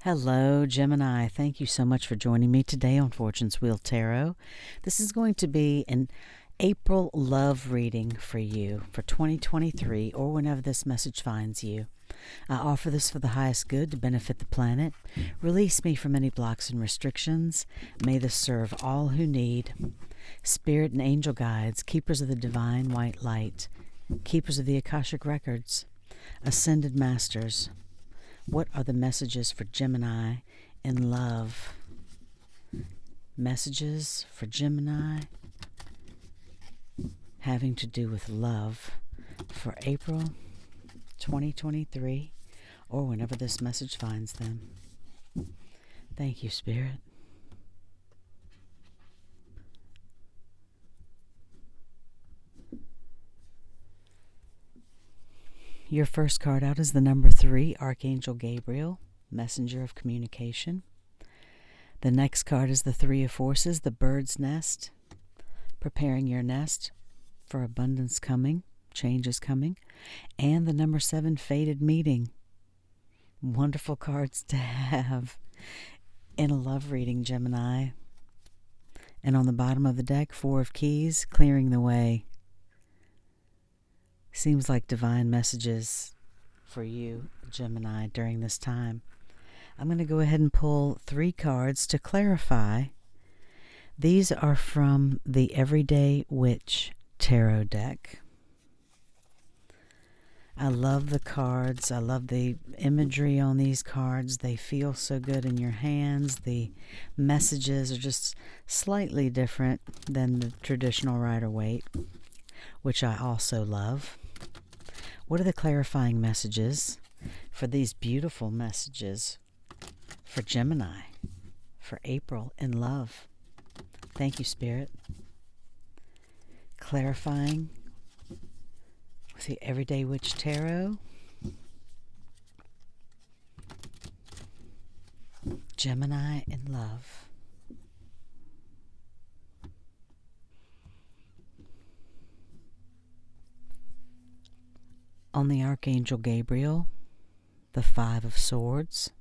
Hello, Gemini. Thank you so much for joining me today on Fortune's Wheel Tarot. This is going to be an April love reading for you for 2023 or whenever this message finds you. I offer this for the highest good to benefit the planet. Release me from any blocks and restrictions. May this serve all who need. Spirit and angel guides, keepers of the divine white light, keepers of the Akashic records, ascended masters. What are the messages for Gemini in love? Messages for Gemini having to do with love for April 2023 or whenever this message finds them. Thank you, Spirit. Your first card out is the number 3, Archangel Gabriel, Messenger of Communication. The next card is the 3 of Forces, the Bird's Nest, preparing your nest for abundance coming, change is coming. And the number 7, Fated Meeting. Wonderful cards to have in a love reading, Gemini. And on the bottom of the deck, 4 of Keys, clearing the way. Seems like divine messages for you, Gemini, during this time. I'm going to go ahead and pull 3 cards to clarify. These are from the Everyday Witch Tarot deck. I love the cards. I love the imagery on these cards. They feel so good in your hands. The messages are just slightly different than the traditional Rider-Waite, which I also love. What are the clarifying messages for these beautiful messages for Gemini for April in love? Thank you, Spirit. Clarifying with the Everyday Witch Tarot. Gemini in love. On the Archangel Gabriel, the 5 of Swords.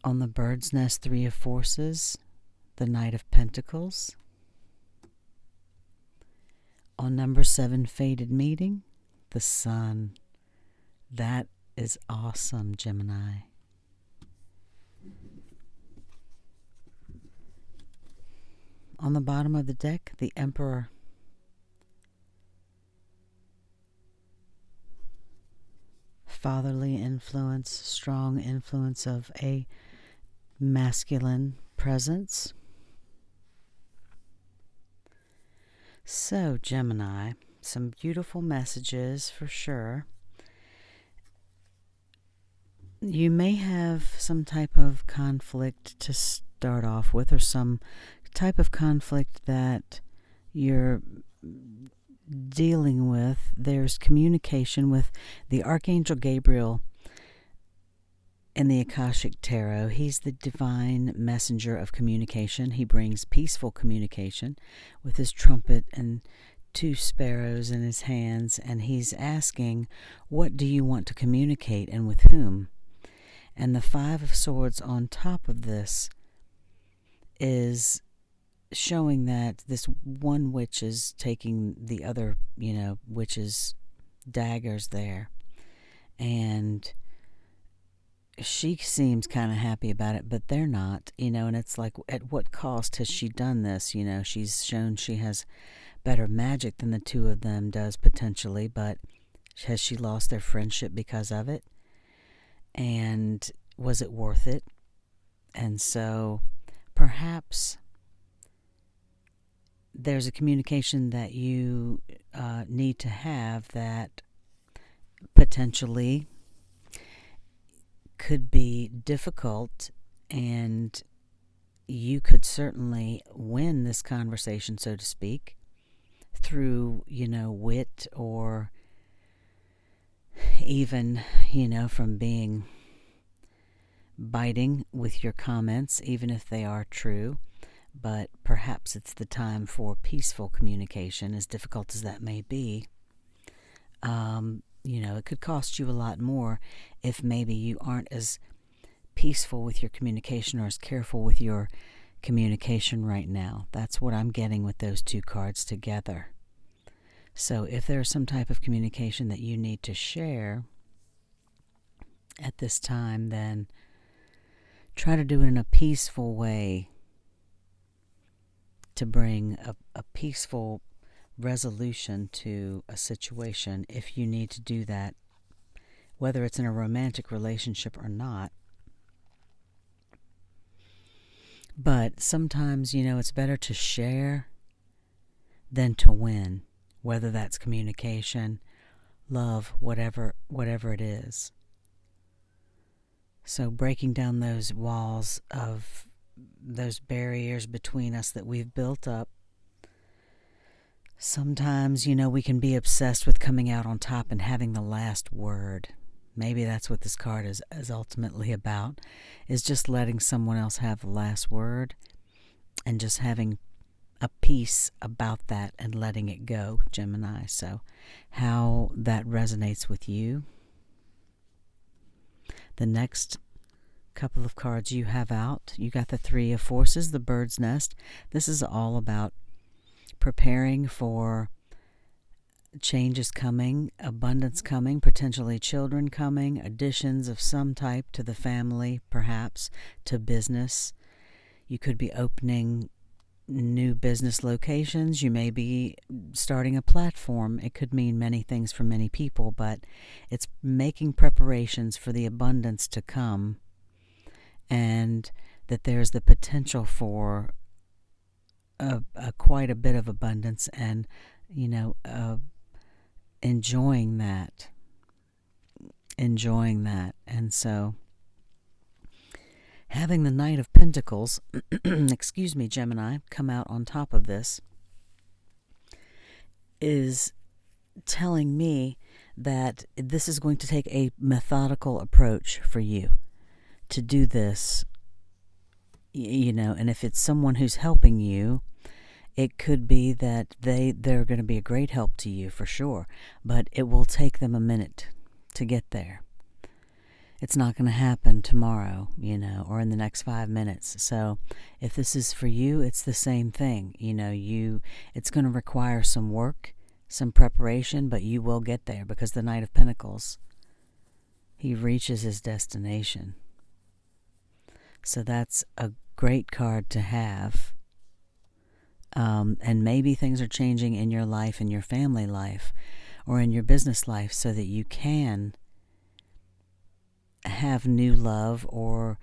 On the Bird's Nest, 3 of Forces, the Knight of Pentacles. On number 7, Fated Meeting, the Sun. That is awesome, Gemini. On the bottom of the deck, the Emperor. Fatherly influence, strong influence of a masculine presence. So, Gemini, some beautiful messages for sure. You may have some type of conflict to start off with, or some type of conflict that you're dealing with. There's communication with the Archangel Gabriel in the Akashic Tarot. He's the divine messenger of communication. He brings peaceful communication with his trumpet and 2 sparrows in his hands, and he's asking, what do you want to communicate and with whom? And the 5 of Swords on top of this is showing that this one witch is taking the other, witch's daggers there. And she seems kind of happy about it, but they're not, and it's like, at what cost has she done this? She's shown she has better magic than the 2 of them does potentially, but has she lost their friendship because of it? And was it worth it? And so perhaps there's a communication that you need to have that potentially could be difficult, and you could certainly win this conversation, so to speak, through, wit, or even, from being biting with your comments, even if they are true. But perhaps it's the time for peaceful communication, as difficult as that may be. it could cost you a lot more if maybe you aren't as peaceful with your communication or as careful with your communication right now. That's what I'm getting with those two cards together. So if there's some type of communication that you need to share at this time, then try to do it in a peaceful way to bring a peaceful resolution to a situation if you need to do that, whether it's in a romantic relationship or not. But sometimes, it's better to share than to win, whether that's communication, love, whatever it is. So breaking down those walls of those barriers between us that we've built up. Sometimes, we can be obsessed with coming out on top and having the last word. Maybe that's what this card is ultimately about, is just letting someone else have the last word and just having a peace about that and letting it go, Gemini. So how that resonates with you. The next couple of cards you have out, you got the Three of Forces, the Bird's Nest. This is all about preparing for changes coming, abundance coming, potentially children coming, additions of some type to the family, perhaps to business. You could be opening new business locations. You may be starting a platform. It could mean many things for many people, but it's making preparations for the abundance to come, and that there's the potential for quite a bit of abundance, and enjoying that. And so having the Knight of Pentacles excuse me, Gemini, come out on top of this is telling me that this is going to take a methodical approach for you to do this, and if it's someone who's helping you, it could be that they're going to be a great help to you for sure, but it will take them a minute to get there. It's not going to happen tomorrow, or in the next 5 minutes. So if this is for you, it's the same thing. It's going to require some work, some preparation, but you will get there, because the Knight of Pentacles, he reaches his destination. So that's a great card to have. And maybe things are changing in your life, in your family life, or in your business life, so that you can have new love or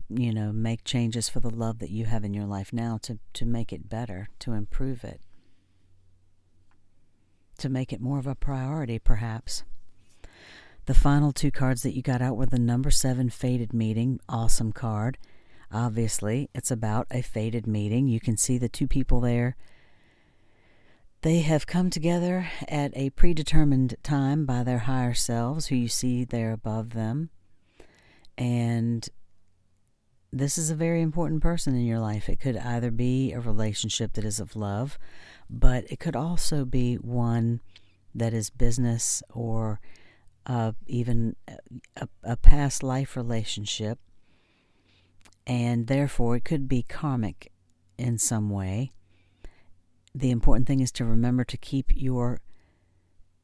make changes for the love that you have in your life now to make it better, to improve it, to make it more of a priority, perhaps. The final two cards that you got out were the number 7, Fated Meeting. Awesome card. Obviously, it's about a fated meeting. You can see the two people there. They have come together at a predetermined time by their higher selves, who you see there above them. And this is a very important person in your life. It could either be a relationship that is of love, but it could also be one that is business, or even a past life relationship. And therefore, it could be karmic in some way. The important thing is to remember to keep your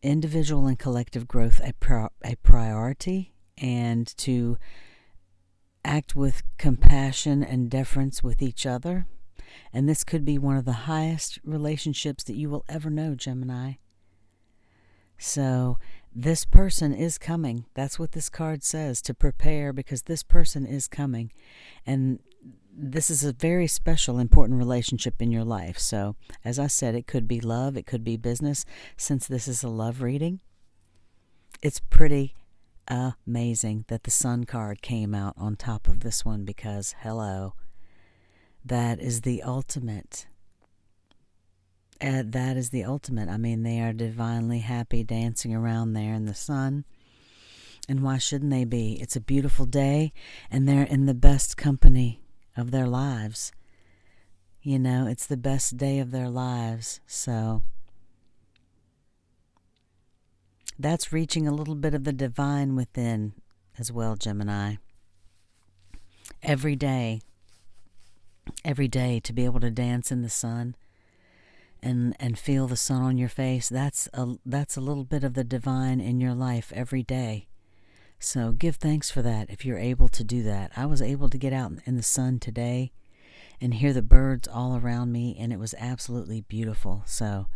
individual and collective growth a priority, and to act with compassion and deference with each other. And this could be one of the highest relationships that you will ever know, Gemini. So this person is coming. That's what this card says, to prepare, because this person is coming. And this is a very special, important relationship in your life. So, as I said, it could be love, it could be business. Since this is a love reading, it's pretty amazing that the Sun card came out on top of this one, because, hello, that is the ultimate. That is the ultimate. I mean, they are divinely happy, dancing around there in the sun. And why shouldn't they be? It's a beautiful day, and they're in the best company of their lives. It's the best day of their lives. So That's reaching a little bit of the divine within as well, Gemini. Every day to be able to dance in the sun and feel the sun on your face, that's a little bit of the divine in your life every day. So give thanks for that if you're able to do that. I was able to get out in the sun today and hear the birds all around me, and it was absolutely beautiful. So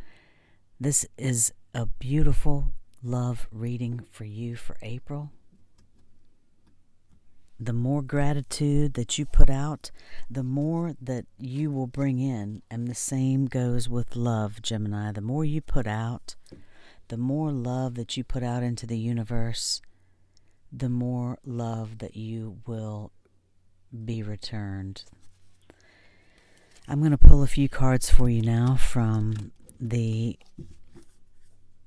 this is a beautiful love reading for you for April. The more gratitude that you put out, the more that you will bring in. And the same goes with love, Gemini. The more you put out, the more love that you put out into the universe, the more love that you will be returned. I'm going to pull a few cards for you now from the,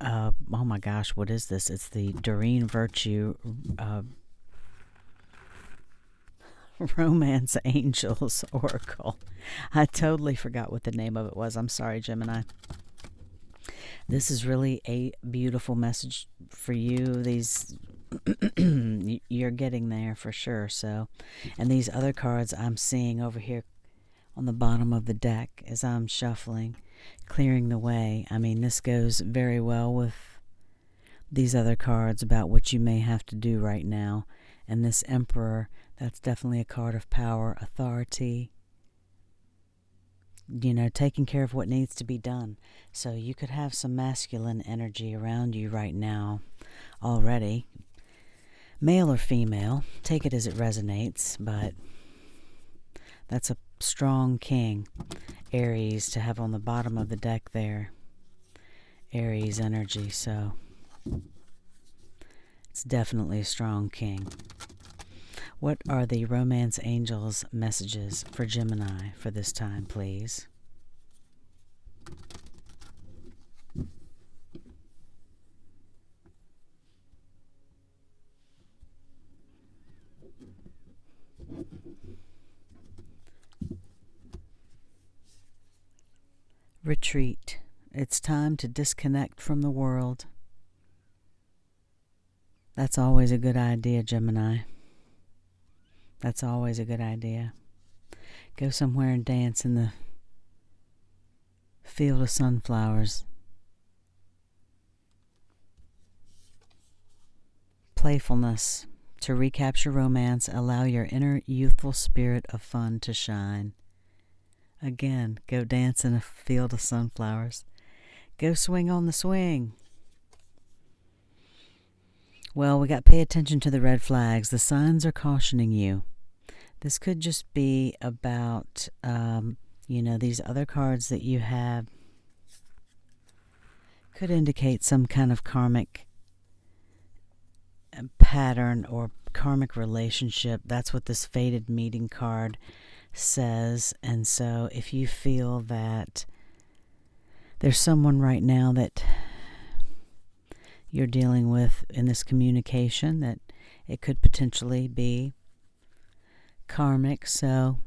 oh my gosh, what is this? It's the Doreen Virtue Romance Angels Oracle. I totally forgot what the name of it was. I'm sorry, Gemini. This is really a beautiful message for you. These you're getting there for sure. So, and these other cards I'm seeing over here on the bottom of the deck as I'm shuffling, clearing the way. I mean, this goes very well with these other cards about what you may have to do right now. And this Emperor, that's definitely a card of power, authority, taking care of what needs to be done. So you could have some masculine energy around you right now already. Male or female, take it as it resonates, but that's a strong king. Aries to have on the bottom of the deck there. Aries energy, so it's definitely a strong king. What are the Romance Angels messages for Gemini for this time, please? Retreat. It's time to disconnect from the world. That's always a good idea, Gemini. That's always a good idea. Go somewhere and dance in the field of sunflowers. Playfulness. To recapture romance, allow your inner youthful spirit of fun to shine. Again, go dance in a field of sunflowers. Go swing on the swing. Well, we got pay attention to the red flags. The signs are cautioning you. This could just be about, these other cards that you have could indicate some kind of karmic pattern or karmic relationship. That's what this fated meeting card says. And so if you feel that there's someone right now that you're dealing with in this communication, that it could potentially be karmic. So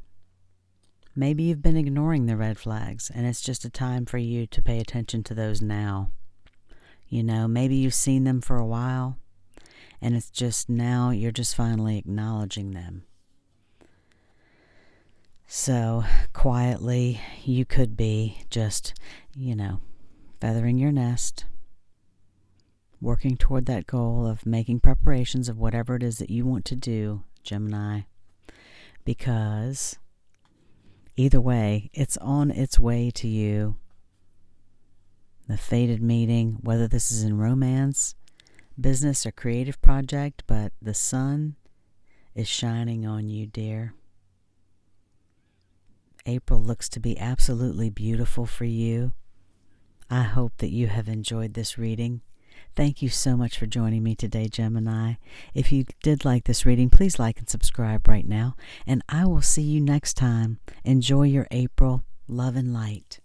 maybe you've been ignoring the red flags and it's just a time for you to pay attention to those now. Maybe you've seen them for a while and it's just now you're just finally acknowledging them. So quietly you could be just, feathering your nest, working toward that goal of making preparations of whatever it is that you want to do, Gemini, because either way, it's on its way to you. The fated meeting, whether this is in romance, business, or creative project, but the sun is shining on you, dear. April looks to be absolutely beautiful for you. I hope that you have enjoyed this reading. Thank you so much for joining me today, Gemini. If you did like this reading, please like and subscribe right now, and I will see you next time. Enjoy your April. Love and light.